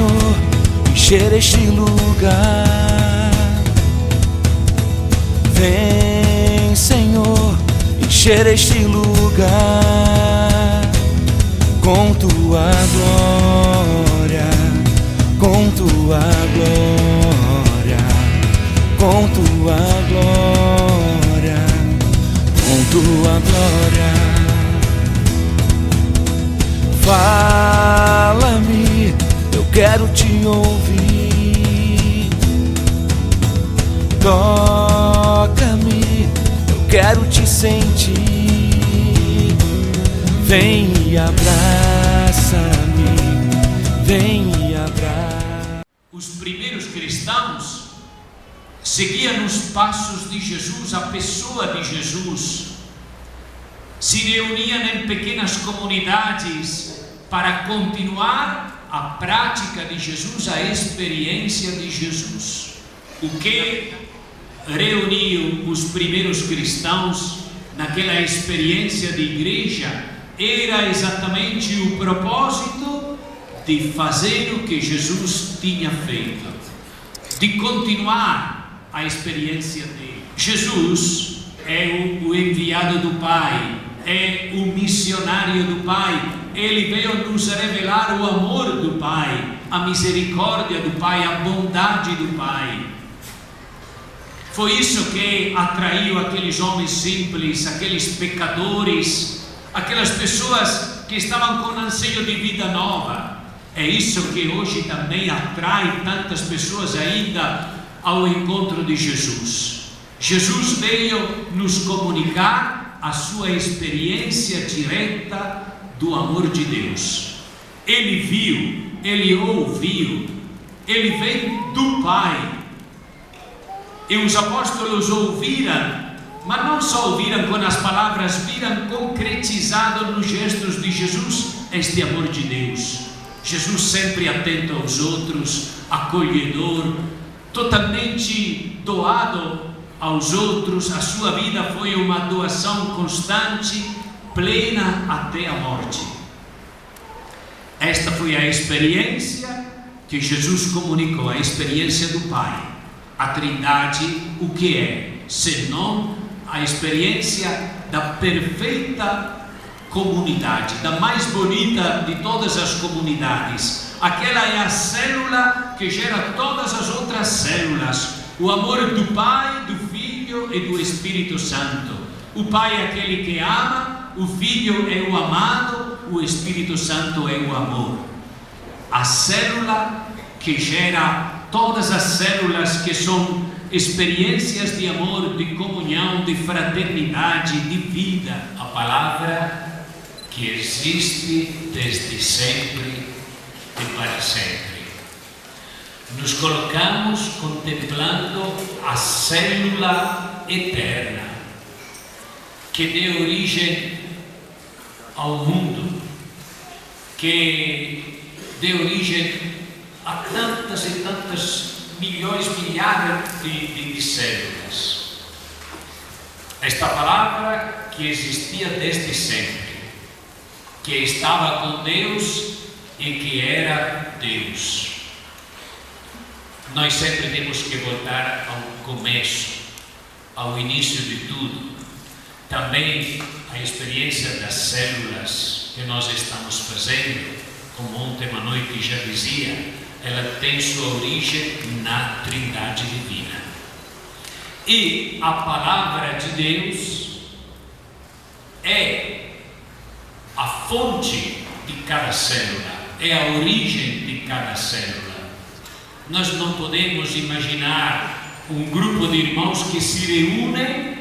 Senhor, encher este lugar. Vem, Senhor, encher este lugar com tua glória, com tua glória, com tua glória, com tua glória. Fala-me, eu quero te ouvir. Toca-me, eu quero te sentir. Vem e abraça-me, vem e abraça. Os primeiros cristãos seguiam os passos de Jesus, a pessoa de Jesus. Se reuniam em pequenas comunidades para continuar a prática de Jesus, a experiência de Jesus. O que reuniu os primeiros cristãos naquela experiência de igreja era exatamente o propósito de fazer o que Jesus tinha feito, de continuar a experiência dele. Jesus é o enviado do Pai, é o missionário do Pai. Ele veio nos revelar o amor do Pai, a misericórdia do Pai, a bondade do Pai. Foi isso que atraiu aqueles homens simples, aqueles pecadores, aquelas pessoas que estavam com anseio de vida nova. É isso que hoje também atrai tantas pessoas ainda ao encontro de Jesus. Jesus veio nos comunicar a sua experiência direta do amor de Deus. Ele viu, ele ouviu, ele vem do Pai. E os apóstolos ouviram, mas não só ouviram com as palavras, viram concretizado nos gestos de Jesus este amor de Deus. Jesus sempre atento aos outros, acolhedor, totalmente doado aos outros. A sua vida foi uma doação constante, plena até a morte. Esta foi a experiência que Jesus comunicou, a experiência do Pai. A Trindade, o que é? Senão a experiência da perfeita comunidade, da mais bonita de todas as comunidades. Aquela é a célula que gera todas as outras células. O amor do Pai, do Filho e do Espírito Santo. O Pai é aquele que ama, o Filho é o amado, o Espírito Santo é o amor. A célula que gera todas as células, que são experiências de amor, de comunhão, de fraternidade, de vida. A palavra que existe desde sempre e para sempre. Nos colocamos contemplando a célula eterna que deu origem ao mundo, que deu origem a tantas e tantas milhões, milhares de células. Esta palavra que existia desde sempre, que estava com Deus e que era Deus. Nós sempre temos que voltar ao começo, ao início de tudo. Também a experiência das células que nós estamos fazendo, como ontem à noite já dizia, ela tem sua origem na Trindade Divina. E a palavra de Deus é a fonte de cada célula, é a origem de cada célula. Nós não podemos imaginar um grupo de irmãos que se reúnem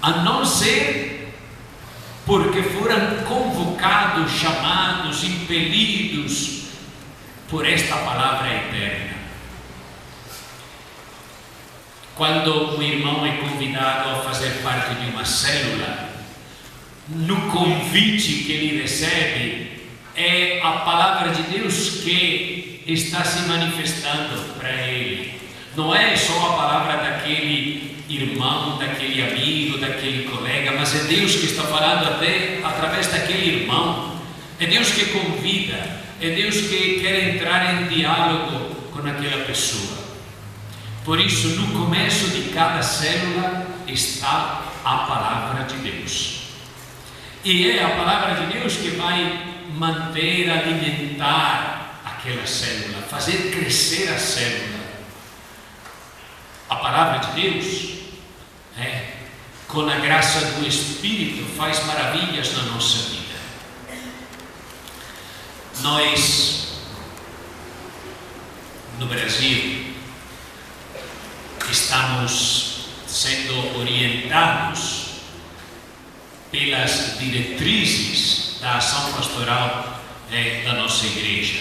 a não ser porque foram convocados, chamados, impelidos por esta palavra eterna. Quando o irmão é convidado a fazer parte de uma célula, no convite que ele recebe, é a palavra de Deus que está se manifestando para ele. Não é só a palavra daquele irmão, daquele amigo, daquele colega, mas é Deus que está falando até através daquele irmão. É Deus que convida, é Deus que quer entrar em diálogo com aquela pessoa. Por isso, no começo de cada célula está a palavra de Deus. E é a palavra de Deus que vai manter, alimentar aquela célula, fazer crescer a célula. A palavra de Deus, com a graça do Espírito, faz maravilhas na nossa vida. Nós, no Brasil, estamos sendo orientados pelas diretrizes da ação pastoral da nossa igreja.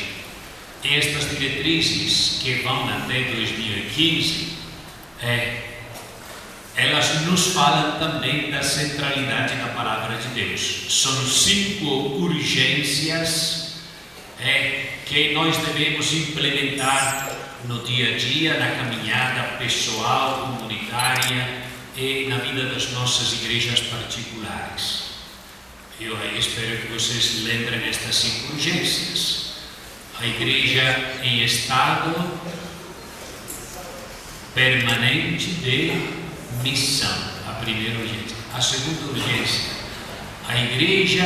Estas diretrizes, que vão até 2015, elas nos falam também da centralidade da palavra de Deus. São 5 urgências que nós devemos implementar no dia a dia, na caminhada pessoal, comunitária e na vida das nossas igrejas particulares. Eu espero que vocês lembrem estas 5 urgências. A igreja em estado permanente de missão, a primeira urgência. A segunda urgência, a igreja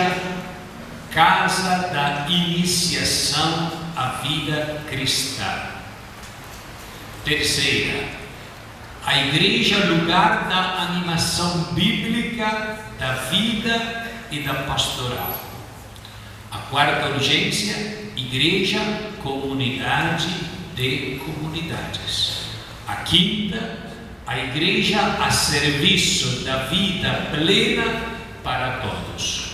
casa da iniciação à vida cristã. Terceira, a igreja lugar da animação bíblica, da vida e da pastoral. A quarta urgência, igreja, comunidade de comunidades. A quinta, a igreja a serviço da vida plena para todos.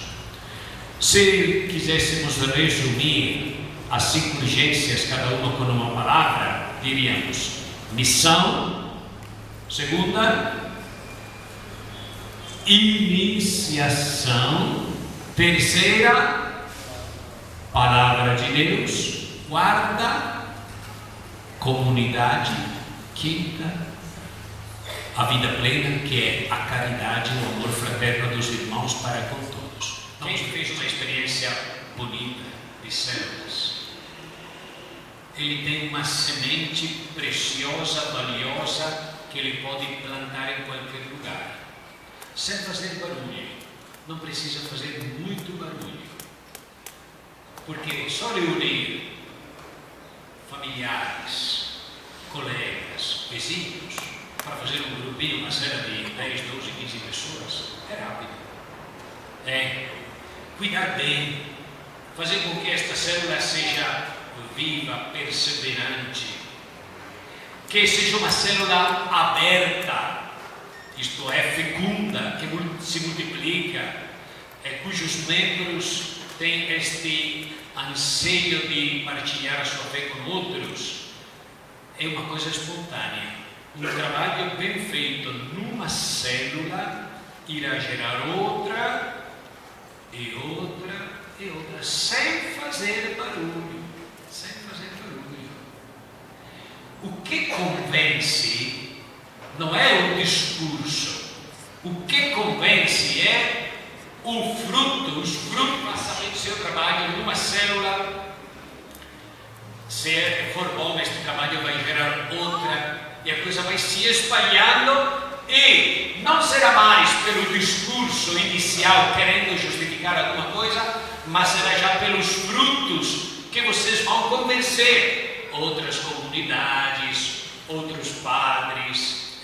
Se quiséssemos resumir as 5 urgências, cada uma com uma palavra, diríamos: missão. Segunda, iniciação. Terceira, palavra de Deus. Quarta, comunidade. Quinta, a vida plena, que é a caridade, o amor fraterno dos irmãos para com todos. Quem fez uma experiência bonita de células, ele tem uma semente preciosa, valiosa, que ele pode plantar em qualquer lugar, sem fazer barulho. Não precisa fazer muito barulho, porque só reunir familiares, colegas, vizinhos, para fazer um grupinho, uma célula de 10, 12, 15 pessoas, é rápido. Cuidar bem, fazer com que esta célula seja viva, perseverante, que seja uma célula aberta, isto é, fecunda, que se multiplica, cujos membros têm este anseio de partilhar a sua fé com outros. É uma coisa espontânea. Um trabalho bem feito numa célula irá gerar outra e outra e outra, sem fazer barulho. O que convence não é o discurso. O que convence é o fruto, os frutos do seu trabalho numa célula. Se for bom, este trabalho vai gerar outra, e a coisa vai se espalhando, e não será mais pelo discurso inicial querendo justificar alguma coisa, mas será já pelos frutos que vocês vão convencer outras comunidades, outros padres,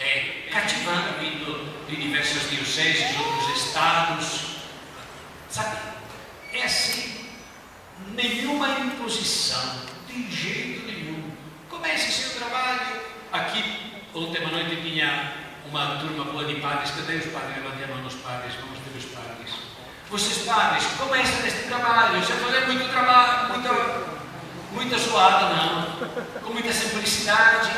cativando, vindo de diversas dioceses, de outros estados. Sabe, é assim, nenhuma imposição, de jeito nenhum. Comece seu trabalho. Aqui, ontem à noite tinha uma turma boa de padres, cadê os padres? Levantei a mão nos padres, vamos ter os padres. Vocês padres, comecem neste trabalho, já falei muito trabalho, muita zoada, não, com muita simplicidade.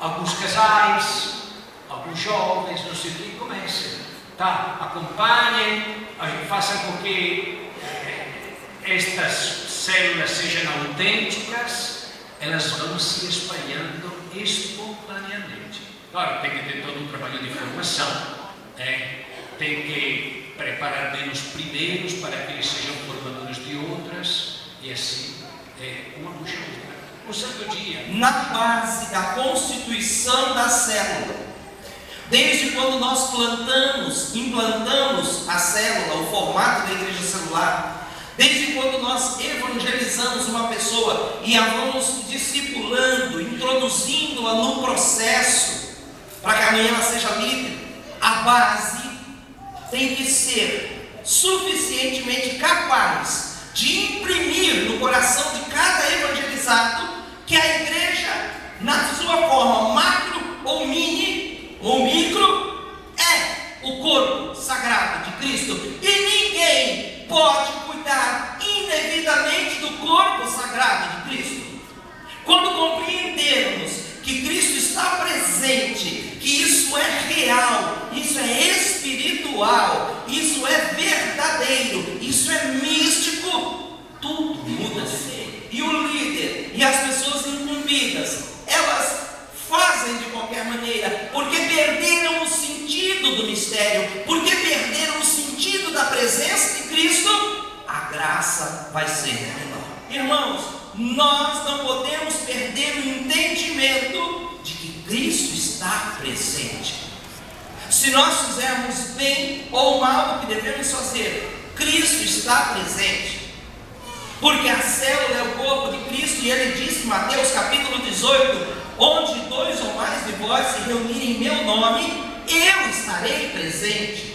Alguns casais, alguns jovens, não sei o que, comecem, tá? Acompanhem, façam com que estas células sejam autênticas, elas vão se espalhando espontaneamente. Claro, tem que ter todo um trabalho de formação, tem que preparar bem os primeiros para que eles sejam formadores de outras, E assim é uma puxa outra. No santo dia, na base da constituição da célula, desde quando nós implantamos a célula, o formato da igreja celular, desde quando nós evangelizamos uma pessoa e a vamos discipulando, introduzindo-a no processo, para que amanhã ela seja líder, a base tem que ser suficientemente capaz de imprimir no coração de cada evangelizado que a igreja, na sua forma macro ou mini ou micro, é o corpo sagrado de Cristo, e ninguém pode cuidar indevidamente do corpo sagrado de Cristo. Quando compreendermos que Cristo está presente, que isso é real, isso é espiritual, isso é verdadeiro, isso é místico, tudo muda-se. E o líder e as pessoas incumbidas, elas fazem de qualquer maneira, porque perderam o sentido do mistério, porque perderam o sentido da presença de Cristo, a graça vai ser menor. Irmãos, nós não podemos perder o entendimento de que Cristo está presente. Se nós fizermos bem ou mal o que devemos fazer, Cristo está presente. Porque a célula é o corpo de Cristo, e ele disse em Mateus capítulo 18: onde 2 ou mais de vós se reunirem em meu nome, eu estarei presente.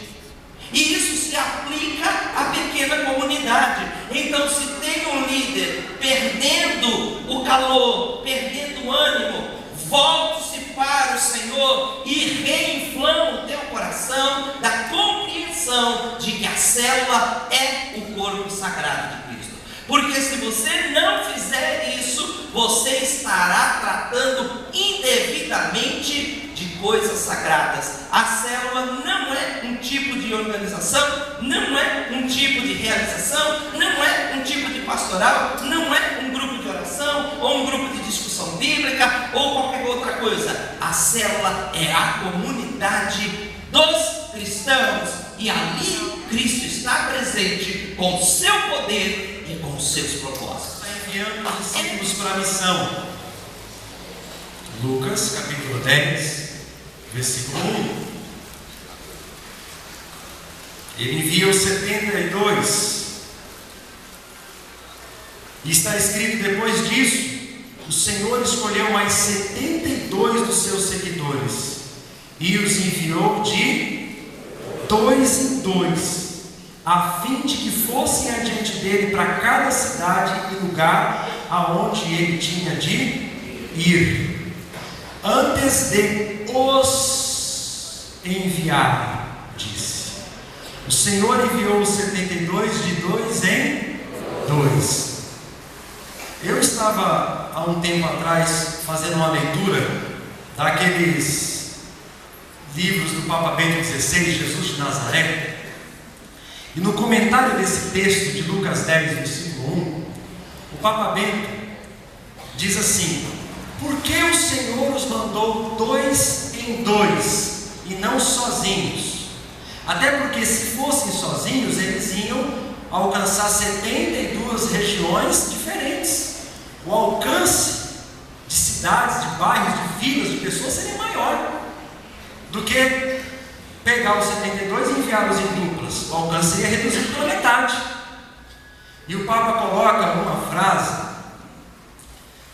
E isso se aplica à pequena comunidade. Então, se tem um líder perdendo o calor, perdendo o ânimo, volte-se para o Senhor e reinflama o teu coração da compreensão de que a célula é o corpo sagrado de Cristo. Porque se você não fizer isso, você estará tratando indevidamente de coisas sagradas. A célula não é um tipo de organização, não é um tipo de realização, não é um tipo de pastoral, não é um grupo de oração, ou um grupo de discussão bíblica, ou qualquer outra coisa. A célula é a comunidade dos cristãos, e ali Cristo está presente com seu poder e com seus propósitos. Está enviando os discípulos para a missão. Lucas capítulo 10, versículo 1. Ele envia os 72. E está escrito: depois disso, o Senhor escolheu mais 72 dos seus seguidores e os enviou de 2 em 2, a fim de que fossem adiante dele para cada cidade e lugar aonde ele tinha de ir, antes de os enviar, disse. O Senhor enviou os 72 de 2 em 2. Eu estava há um tempo atrás fazendo uma leitura daqueles livros do Papa Bento XVI, Jesus de Nazaré. E no comentário desse texto de Lucas 10, versículo 1, o Papa Bento diz assim: por que o Senhor os mandou 2 em 2 e não sozinhos? Até porque se fossem sozinhos, eles iam alcançar 72 regiões diferentes. O alcance de cidades, de bairros, de vilas, de pessoas seria maior do que pegar os 72 e enviá-los em duplas. O alcance seria reduzido pela metade. E o Papa coloca uma frase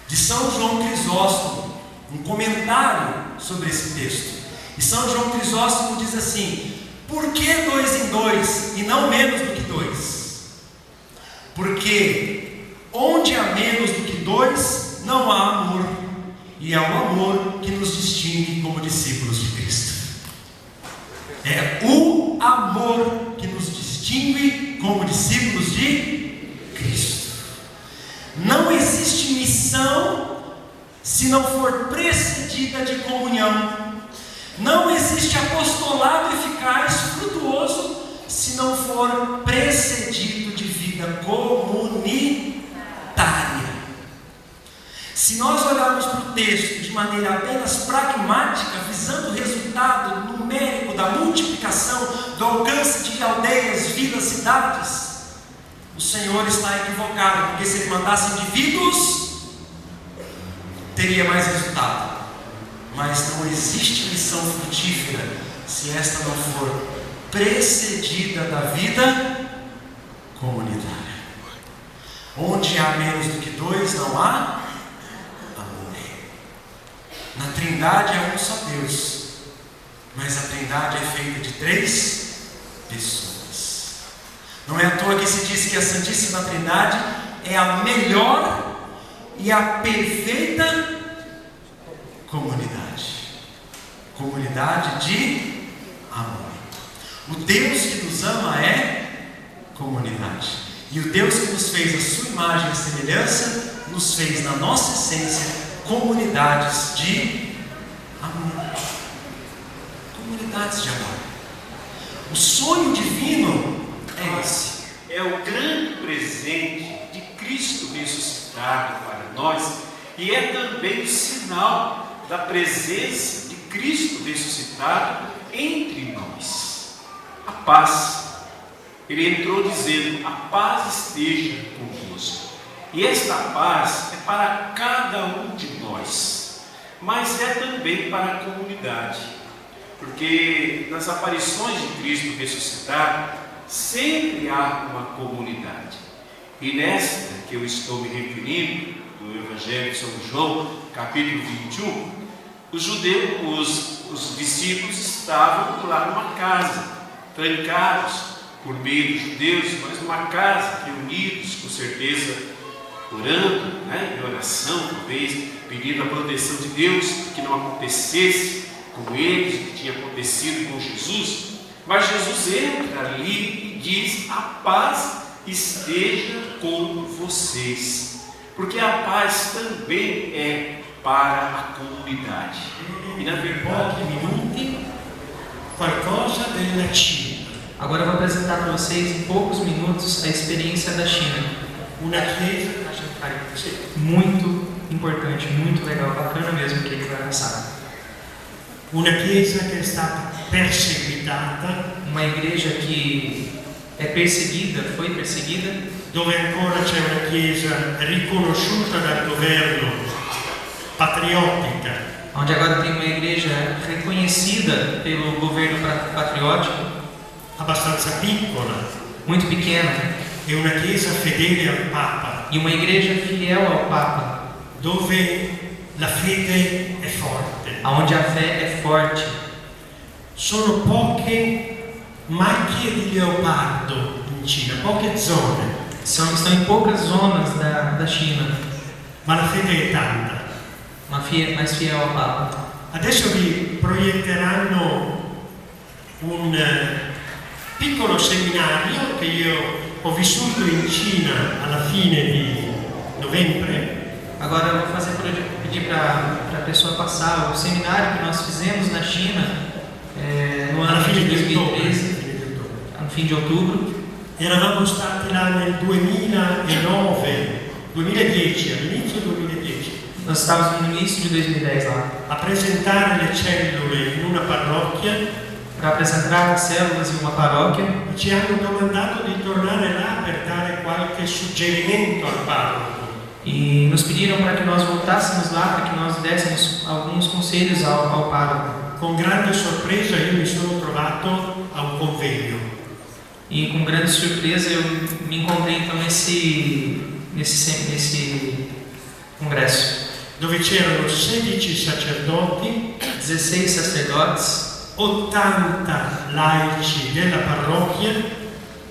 de São João Crisóstomo, um comentário sobre esse texto. E São João Crisóstomo diz assim: por que 2 em 2 e não menos do que 2? Porque onde há menos do que 2, não há amor, e é o amor que nos distingue como discípulos de Cristo. É o amor que nos distingue como discípulos de Cristo. Não existe missão se não for precedida de comunhão. Não existe apostolado eficaz, frutuoso, se não for precedido de vida comunitária. Se nós olharmos para o texto de maneira apenas pragmática, visando o resultado numérico da multiplicação, do alcance de aldeias, vilas, cidades, os Senhor está equivocado, porque se ele mandasse indivíduos, teria mais resultado. Mas não existe missão frutífera se esta não for precedida da vida comunitária. Onde há menos do que dois, não há amor. Na Trindade é um só Deus, mas a Trindade é feita de 3 pessoas. Não é à toa que se diz que a Santíssima Trindade é a melhor e a perfeita comunidade de amor. O Deus que nos ama é comunidade. E o Deus que nos fez a sua imagem e semelhança, nos fez na nossa essência comunidades de amor. Comunidades de amor. O sonho divino é esse. É o grande presente de Cristo ressuscitado para nós e é também o sinal da presença de Cristo ressuscitado entre nós. A paz. Ele entrou dizendo: a paz esteja convosco. E esta paz é para cada um de nós, mas é também para a comunidade, porque nas aparições de Cristo ressuscitado sempre há uma comunidade. E nesta que eu estou me referindo, do Evangelho de São João, capítulo 21, os discípulos estavam lá numa casa, trancados por meio dos judeus, mas numa casa, reunidos, com certeza, orando, em oração, talvez, pedindo a proteção de Deus, que não acontecesse com eles, o que tinha acontecido com Jesus. Mas Jesus entra ali e diz: a paz esteja com vocês, porque a paz também é para a comunidade. E na verdade, minuti qualcosa della Cina. Agora eu vou apresentar para vocês em poucos minutos a experiência da China. Una chiesa Muito importante, muito legal, bacana mesmo que ele vai passar. Una chiesa che è stata perseguitata, Uma igreja que é perseguida, foi perseguida, dove ancora c'è una chiesa riconosciuta dal governo, patriottica, onde agora tem uma igreja reconhecida pelo governo patriótico, abbastanza piccola, muito pequena, e una chiesa fedele al Papa, e uma igreja fiel ao Papa, dove la fede è forte. onde a fé é forte. Sono poche macchie di leopardo in Cina, poche zone, Estão em poucas zonas da China, ma la fede è tanta. mais fiel ao Papa. Adesso vi proietteranno un piccolo seminario che io ho vissuto in Cina alla fine di novembre. Agora eu vou pedir para a pessoa passar o seminário que nós fizemos na China no Alla ano fine de di ottobre. 2013, no fim de outubro. Eravamo stati là nel 2010, all'inizio 2010, Nós estávamos no início de 2010 lá, a presentare le cellule in una parrocchia para apresentar células em uma paróquia, e ci hanno domandato di tornare là per dare qualche suggerimento al parroco. e nos pediram para que nós voltássemos lá, para que nós dessemos alguns conselhos ao pároco. Con grande sorpresa io mi sono trovato a un convegno. E com grande surpresa eu me encontrei então nesse congresso. Dove c'erano 16 sacerdoti, 16 sacerdotes, 80 laici della parrocchia,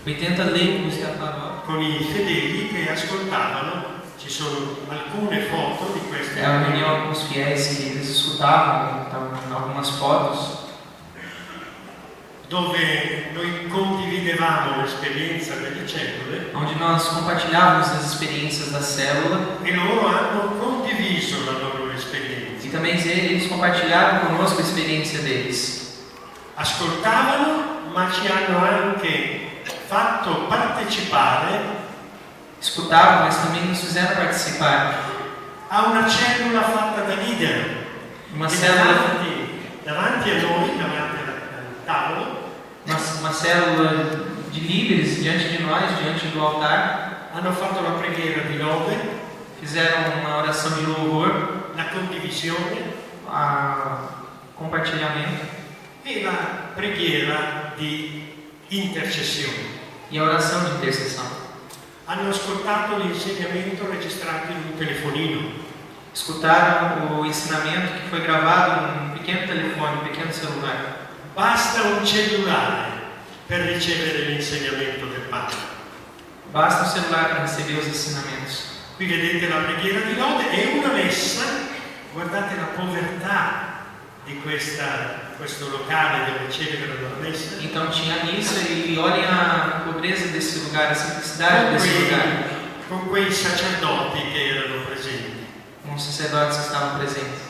80 leigos da paróquia. con i fedeli che ascoltavano. Ci sono alcune foto di queste Eu reuni alguns fiéis que eles escutavam, então, algumas fotos, dove noi condividevamo l'esperienza delle cellule onde nós compartilhávamos as experiências da célula e loro hanno condiviso la loro esperienza. e também eles compartilharam conosco a experiência deles. Ascoltavano, ma ci hanno anche fatto partecipare Escutavam, mas também nos fizeram participar. a una cellula fatta da leader. Uma E célula, davanti a noi, davanti al tavolo, uma célula de líderes diante de nós, diante do altar, hanno fatto la preghiera di lode, fizeram uma oração de louvor, la condivisione compartilhamento e la preghiera di intercessione. e a oração de intercessão. Hanno ascoltato l'insegnamento registrato in un telefonino. Escutaram o ensinamento que foi gravado num pequeno telefone, um pequeno celular. Basta un cellulare per ricevere l'insegnamento del Padre. Basta um celular para receber os ensinamentos. Qui vedete la preghiera di lode e una messa. Guardate la povertà di questo locale dove celebrano la messa. Então tinha missa e olhem a pobreza desse lugar, a simplicidade desse lugar. Con quei sacerdoti che erano presenti. Com os sacerdotes que estavam presentes.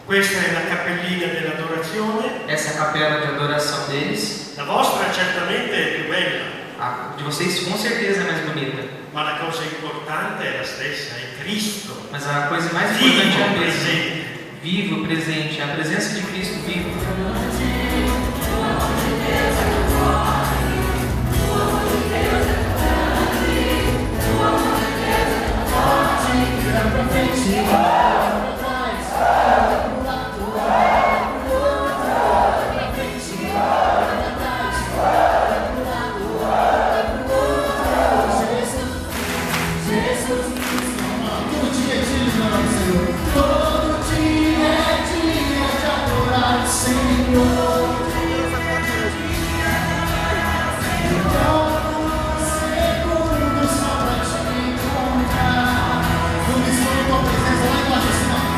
Questa è la cappellina dell'adorazione. Essa é a capela de adoração deles. La vostra certamente è più bella, A de vocês com certeza é mais bonita. ma la cosa importante è la stessa, è Cristo. Mas a coisa mais importante é a Vivo, mesma. presente. Vivo, presente, a presença de Cristo vivo.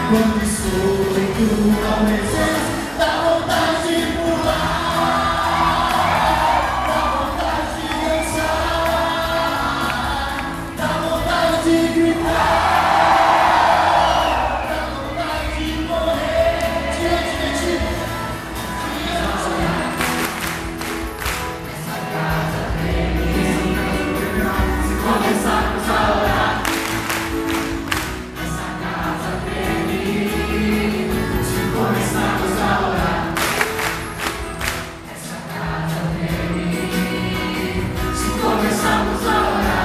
Quando estou em tua presença, dá vontade de pular, dá vontade de dançar, dá vontade de gritar, dá vontade de morrer diante de ti. Essa casa tem se começarmos a orar.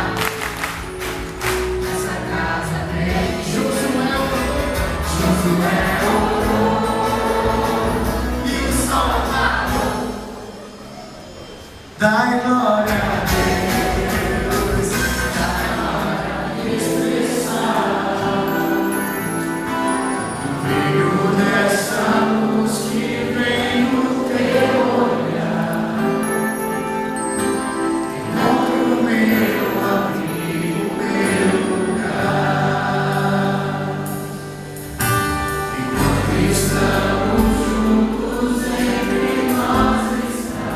Dai glória a Deus, dai glória a expressar o brilho dessa luz que vem no teu olhar. Encontre o meu abrigo, o meu lugar. Enquanto estamos juntos entre nós está.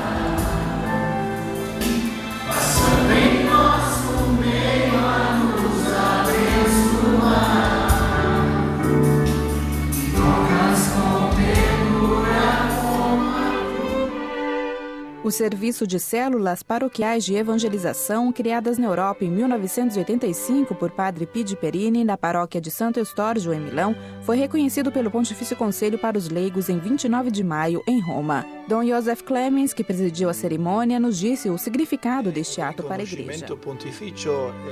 Em nosso meio a nos abençoar, tocas com ternura como O Serviço de Células Paroquiais de Evangelização, criadas na Europa em 1985 por Padre Pidi Perini, na paróquia de Santo Estorgio, em Milão, foi reconhecido pelo Pontifício Conselho para os Leigos em 29 de maio, em Roma. Dom Joseph Clemens, que presidiu a cerimônia, nos disse o significado deste ato para a Igreja.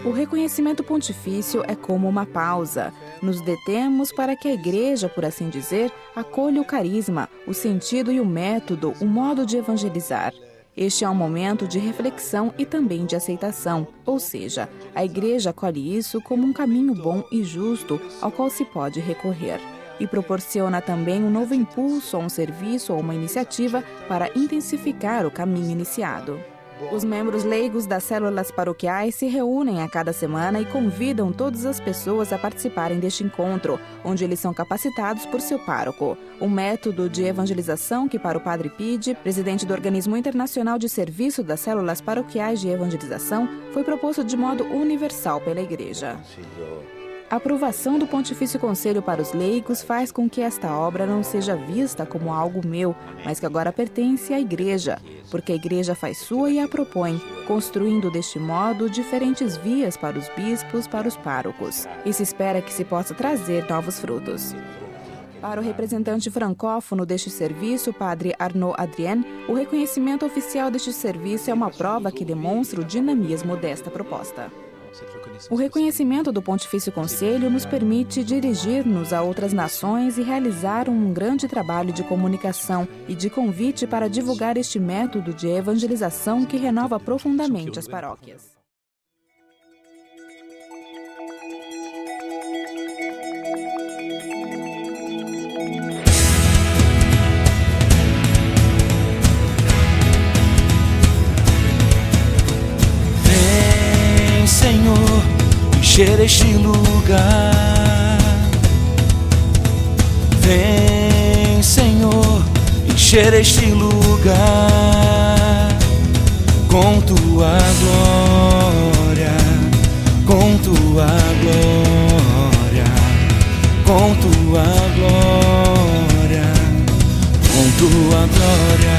O reconhecimento pontifício é como uma pausa. Nos detemos para que a Igreja, por assim dizer, acolha o carisma, o sentido e o método, o modo de evangelizar. Este é um momento de reflexão e também de aceitação, ou seja, a Igreja acolhe isso como um caminho bom e justo ao qual se pode recorrer. E proporciona também um novo impulso a um serviço ou uma iniciativa para intensificar o caminho iniciado. Os membros leigos das células paroquiais se reúnem a cada semana e convidam todas as pessoas a participarem deste encontro, onde eles são capacitados por seu pároco. Um método de evangelização que, para o Padre Pidi, presidente do Organismo Internacional de Serviço das Células Paroquiais de Evangelização, foi proposto de modo universal pela Igreja. A aprovação do Pontifício Conselho para os Leigos faz com que esta obra não seja vista como algo meu, mas que agora pertence à Igreja, porque a Igreja faz sua e a propõe, construindo deste modo diferentes vias para os bispos, para os párocos, e se espera que se possa trazer novos frutos. Para o representante francófono deste serviço, o padre Arnaud Adrien, o reconhecimento oficial deste serviço é uma prova que demonstra o dinamismo desta proposta. O reconhecimento do Pontifício Conselho nos permite dirigir-nos a outras nações e realizar um grande trabalho de comunicação e de convite para divulgar este método de evangelização que renova profundamente as paróquias. Senhor, encher este lugar. Vem, Senhor, encher este lugar com tua glória, com tua glória, com tua glória, com tua glória.